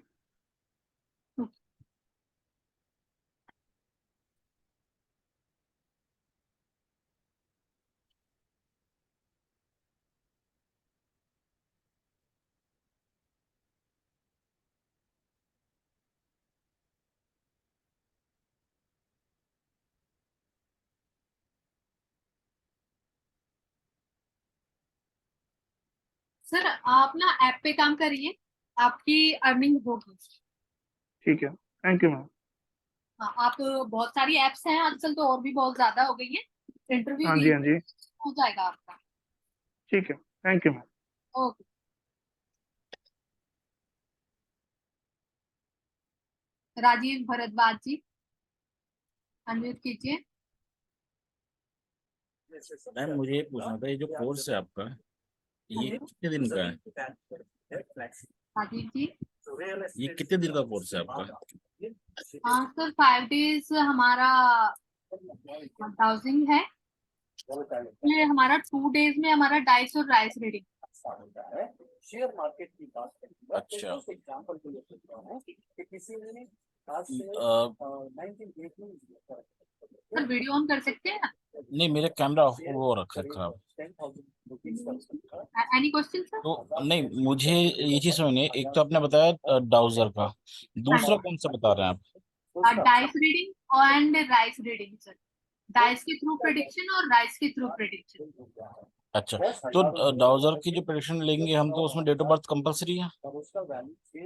Sir आप ना ऐप पे काम करिए, आपकी अर्निंग होगी। ठीक है, थैंक यू मैम। हाँ, आप बहुत सारी एप्स हैं आजकल तो और भी बहुत ज्यादा हो गई है। इंटरव्यू हाँ जी, हाँ जी, हो जाएगा आपका। ठीक है, thank you ma'am. Okay. Rajeev Bhardwaj ji, unmute कीजिए। मैम मुझे ये पूछना था, ये जो कोर्स है आपका, ये कितने दिन का है? राजीव जी, ये कितने दिन का कोर्स है आपका? हाँ सर 5 डेज हमारा हाउसिंग है। ये हमारा 2 डेज में हमारा डाइस और राइस रीडिंग। शेयर मार्केट की बात करें, अच्छा, एग्जांपल को ले सकता हूं कि किसी ने आज से 1918 सर वीडियो ऑन कर सकते हैं ना? नहीं, मेरा कैमरा ऑफ वो रखा है खराब। Any question sir? तो नहीं, मुझे ये चीज समझनी, एक तो आपने बताया डाउजर का, दूसरा कौन सा बता रहे हैं आप? Dice reading and rice reading sir. Dice के थ्रू प्रेडिक्शन और राइस के थ्रू प्रेडिक्शन। अच्छा, तो डाउजर की जो प्रेडिक्शन लेंगे हम, तो उसमें डेट ऑफ बर्थ कंपलसरी है?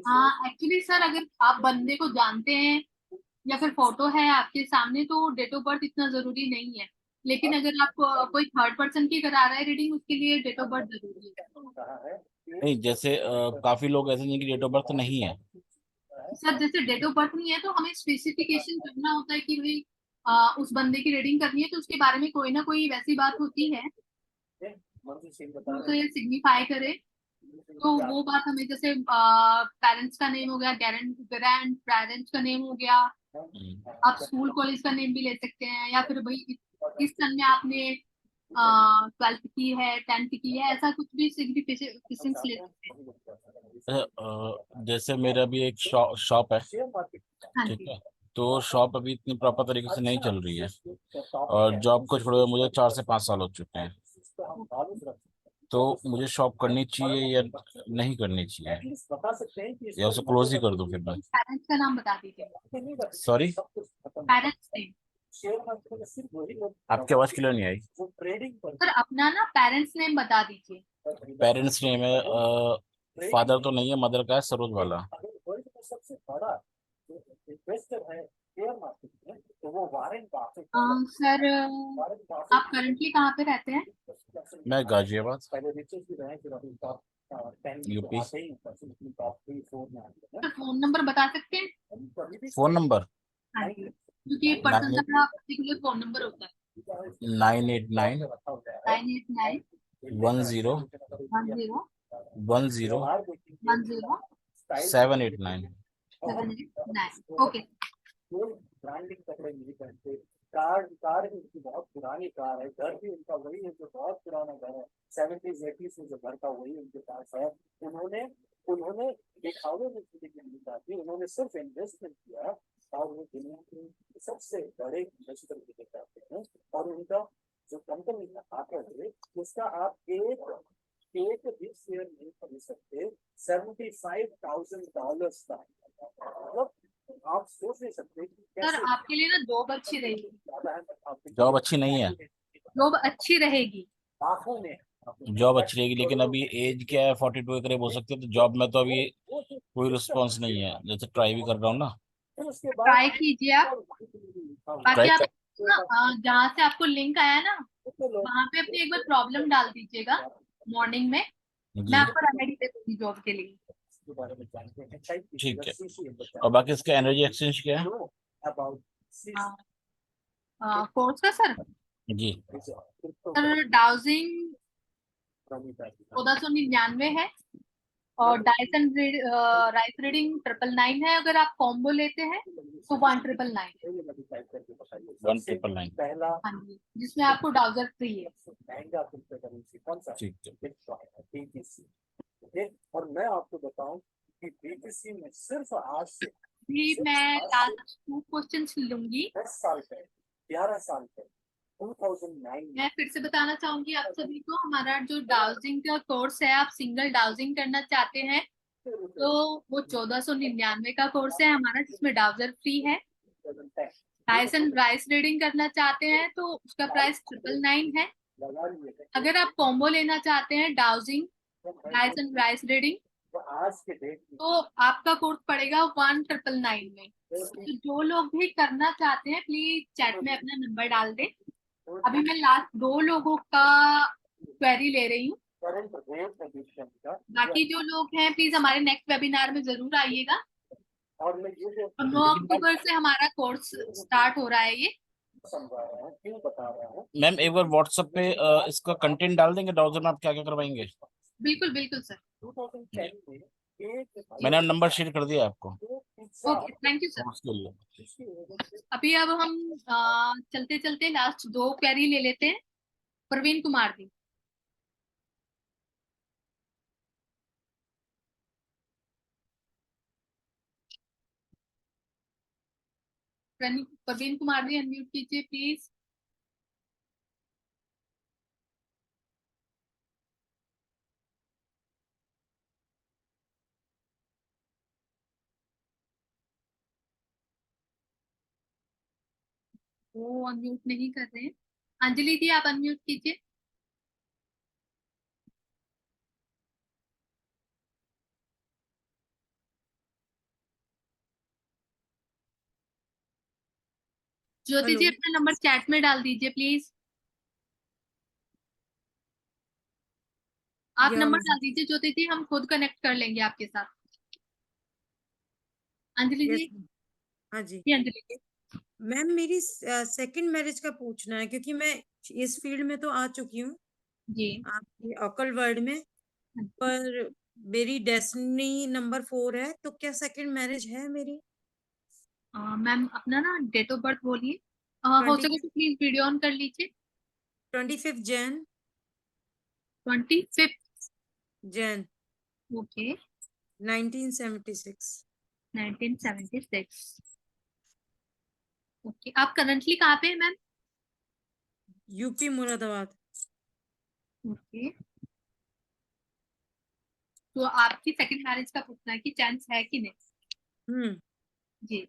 हाँ एक्चुअली सर, अगर आप बंदे को जानते हैं या फिर फोटो है आपके सामने तो डेट ऑफ बर्थ इतना जरूरी नहीं है। लेकिन अगर आप कोई थर्ड पर्सन की करा रहा है रीडिंग, उसके लिए डेट ऑफ बर्थ जरूरी है। नहीं, जैसे काफी लोग ऐसे जिनकी डेट ऑफ बर्थ नहीं है। सर जैसे डेट ऑफ बर्थ नहीं है तो हमें स्पेसिफिकेशन करना होता है कि भाई उस बंदे की रीडिंग करनी है तो उसके बारे में कोई ना कोई वैसी बात होती है तो ये सिग्निफाई करे। तो वो बात हमें जैसे पेरेंट्स का नेम हो गया, ग्रैंड पेरेंट्स का नेम हो गया, आप स्कूल कॉलेज का नेम भी ले सकते हैं, या फिर भाई इस सन में आपने 12th की है 10th की है, ऐसा कुछ भी सिग्निफिकेशन ले सकते हैं। जैसे मेरा भी एक शॉप है, हाँ ठीक जी। है, तो शॉप अभी इतनी प्रॉपर तरीके से नहीं चल रही है, और जॉब को छोड़े हुए मुझे 4 से 5 साल हो चुके हैं। तो मुझे शॉप करनी चाहिए या नहीं करनी चाहिए, या उसे क्लोज ही कर दूं फिर मैं? पेरेंट्स का नाम बता दीजिए। Sorry, parents name. आपकी आवाज क्लियर नहीं आई। सर अपना ना पेरेंट्स नेम बता दीजिए। पेरेंट्स नेम है, फादर तो नहीं है, मदर का है, सरोज वाला। सर आप करंटली कहाँ पे रहते हैं? मैं Ghaziabad, UP. Sir phone number बता सकते हैं? Phone number? हाँ जी, क्योंकि पर्सन का पर्टिकुलर फोन नंबर होता है। 989 989 10 10 10 10 789। 789। ओके। ब्रांडिंग कपड़े नहीं पहनते, कार भी उनकी बहुत पुरानी कार है, घर भी उनका वही है जो बहुत पुराना घर है, 70s 80s में जो घर का वही उनके पास है। उन्होंने उन्होंने दिखावे में जिंदगी नहीं चाहती, उन्होंने सिर्फ इन्वेस्टमेंट किया और वो दुनिया के सबसे बड़े इन्वेस्टर भी चाहते हैं। और उनका जो कंपनी का आकर है उसका आप एक भी शेयर नहीं खरीद सकते। $75,000 का, मतलब आप सोच नहीं सकते कि सर आपके लिए ना जॉब अच्छी रहेगी। जॉब अच्छी नहीं है? जॉब अच्छी रहेगी। आंखों में जॉब अच्छी रहेगी, लेकिन अभी एज क्या है, 42 के करीब हो सकती है, तो जॉब में तो अभी कोई रिस्पॉन्स नहीं है, जैसे ट्राई भी कर रहा हूँ ना। ट्राई कीजिए आप। बाकी आप जहाँ से आपको लिंक आया ना वहाँ पे अपनी एक बार प्रॉब्लम डाल दीजिएगा मॉर्निंग में, मैं आपको रेमेडी दे दूंगी जॉब के लिए। ठीक है, और बाकी इसका एनर्जी एक्सचेंज क्या है? कोर्स का सर जी, सर डाउजिंग 1499 है और डाइस एंड राइस रीडिंग 999 है। अगर आप कॉम्बो लेते हैं तो 1999। हाँ जी, जिसमें आपको डाउजर फ्री है। और मैं आपको बताऊं कि बीटीसी में सिर्फ आज से भी मैं लास्ट 2 क्वेश्चंस लूंगी। 10 साल पहले, 11 साल पहले, 2009 मैं फिर से बताना चाहूंगी आप सभी को, हमारा जो डाउजिंग का कोर्स है, आप सिंगल डाउजिंग करना चाहते हैं तो वो 1499 का कोर्स है हमारा, जिसमें डाउजर फ्री है। राइस एंड राइस रीडिंग करना चाहते हैं तो उसका प्राइस 999 है। अगर आप कॉम्बो लेना चाहते हैं dowsing rice and rice reading, तो आज के डेट में तो आपका कोर्स पड़ेगा 1999 में। तो जो लोग भी करना चाहते हैं प्लीज चैट में अपना नंबर डाल दें। अभी मैं लास्ट 2 लोगों का क्वेरी ले रही हूँ। करंट रेट एडिशन का बाकी जो लोग हैं प्लीज हमारे नेक्स्ट वेबिनार में जरूर आइएगा। और मैं ये जो और 9 अक्टूबर से हमारा कोर्स स्टार्ट हो रहा है ये। समझा रहा हूँ, क्यों बता रहा हूँ, मैम एक बार व्हाट्सएप पे इसका कंटेंट डाल देंगे ब्राउजर में, आप क्या क्या करवाएंगे? बिल्कुल बिल्कुल सर। 2010 में एक मैंने नंबर शेयर कर दिया आपको okay, thank you sir. Course के लिए। अभी अब हम चलते चलते लास्ट 2 क्वेरी ले लेते हैं। प्रवीण कुमार जी। प्रवीण कुमार जी अनम्यूट कीजिए प्लीज। वो अनम्यूट नहीं कर रहे हैं। अंजलि जी आप अनम्यूट कीजिए। ज्योति हेलो। जी अपना नंबर चैट में डाल दीजिए प्लीज। आप या नंबर डाल दीजिए ज्योति जी, हम खुद कनेक्ट कर लेंगे आपके साथ। अंजलि यस। जी। हाँ जी। जी अंजलि जी। मैम मेरी सेकंड मैरिज का पूछना है, क्योंकि मैं इस फील्ड में तो आ चुकी हूँ जी। आपके ऑकल वर्ल्ड में, पर मेरी डेस्टिनी नंबर 4 है, तो क्या सेकंड मैरिज है मेरी? मैम अपना ना डेट ऑफ बर्थ बोलिए। हो 20 सके तो प्लीज वीडियो ऑन कर लीजिए। 25 जैन 25 जैन ओके 1976। 1976 ओके। आप करंटली कहाँ पे हैं मैम? यूपी मुरादाबाद। ओके। तो आपकी सेकंड मैरिज का पूछना है कि चांस है कि नहीं? जी।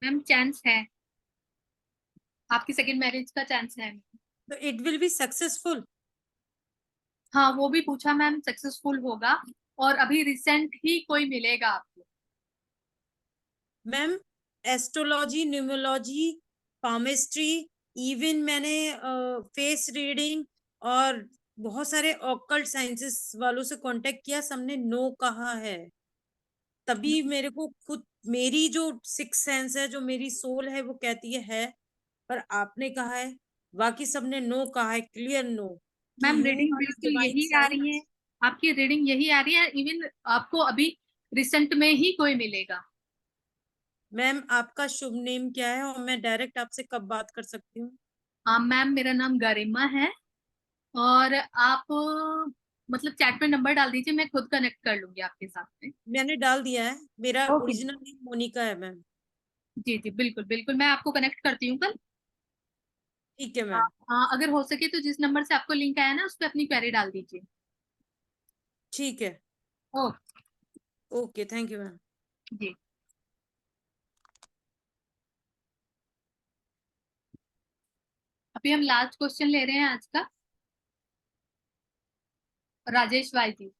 मैम चांस है, आपकी सेकंड मैरिज का चांस है। तो इट विल बी सक्सेसफुल? हाँ वो भी पूछा मैम, सक्सेसफुल होगा और अभी रिसेंट ही कोई मिलेगा आपको। Ma'am astrology, numerology, palmistry, even मैंने फेस रीडिंग और बहुत सारे ऑकल्ट साइंसेस वालों से कांटेक्ट किया, सबने नो कहा है। तभी मेरे को खुद मेरी जो सिक्स सेंस है, जो मेरी सोल है, वो कहती है, पर आपने कहा है, बाकी सबने नो कहा है, क्लियर नो, कि मैम यू रीडिंग आर बिल्कुल डिवाइन यही आ रही है, साइंस। आपकी रीडिंग यही आ रही है। इवन आपको अभी रिसेंट में ही कोई मिलेगा। मैम आपका शुभ नेम क्या है, और मैं डायरेक्ट आपसे कब बात कर सकती हूँ? मैम मेरा नाम गरिमा है और आप मतलब चैट में नंबर डाल दीजिए, मैं खुद कनेक्ट कर लूंगी आपके साथ में। मैंने डाल दिया है, मेरा ओके ओरिजिनल नेम मोनिका है मैम। जी जी बिल्कुल बिल्कुल, मैं आपको कनेक्ट करती हूँ कल। ठीक है मैम। अगर हो सके तो जिस नंबर से आपको लिंक आया ना उस पर अपनी क्वेरी डाल दीजिए। ठीक है। Okay okay, thank you ma'am. जी। अभी हम लास्ट क्वेश्चन ले रहे हैं आज का। राजेश भाई जी।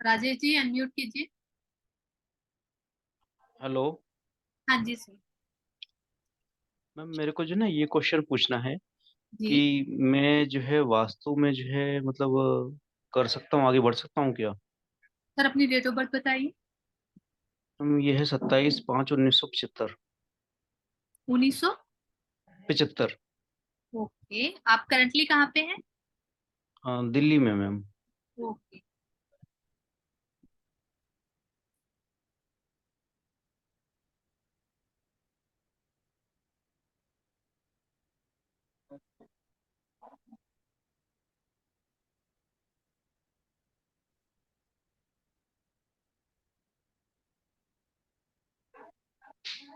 राजेश जी अनम्यूट कीजिए। हेलो हाँ जी सर। मैम, मेरे को जो ना ये क्वेश्चन पूछना है जी कि मैं जो है वास्तु में जो है मतलब कर सकता हूँ, आगे बढ़ सकता हूँ क्या? सर अपनी डेट ऑफ बर्थ बताइए। ये है 27/5/1975। 1900 75। ओके। आप करंटली कहाँ पे हैं? हाँ, दिल्ली में मैम। ओके।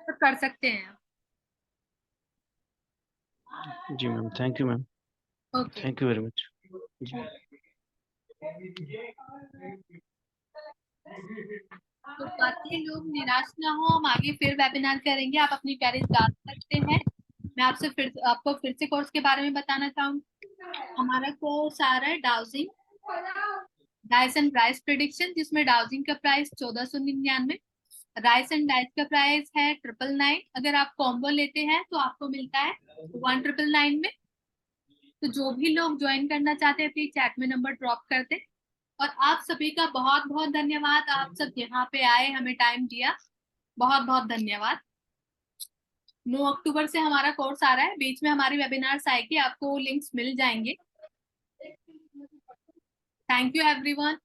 तो कर सकते हैं। जी ma'am, thank you ma'am, okay. Thank you very much जी। तो बाकी लोग निराश ना हो, हम आगे फिर वेबिनार करेंगे, आप अपनी क्वेरीज डाल सकते हैं। मैं आपको फिर से कोर्स के बारे में बताना चाहूंगी। हमारा कोर्स आ रहा है dowsing, dice and price prediction, जिसमें डाउजिंग का प्राइस 1499, राइस एंड डाइस का प्राइस है 999। अगर आप कॉम्बो लेते हैं तो आपको मिलता है 1999 में। तो जो भी लोग ज्वाइन करना चाहते हैं प्लीज चैट में नंबर ड्रॉप कर दें। और आप सभी का बहुत बहुत धन्यवाद, आप सब यहाँ पे आए, हमें टाइम दिया, बहुत बहुत धन्यवाद। 9 अक्टूबर से हमारा कोर्स आ रहा है, बीच में हमारी वेबिनार्स आएगी, आपको लिंक्स मिल जाएंगे। Thank you everyone.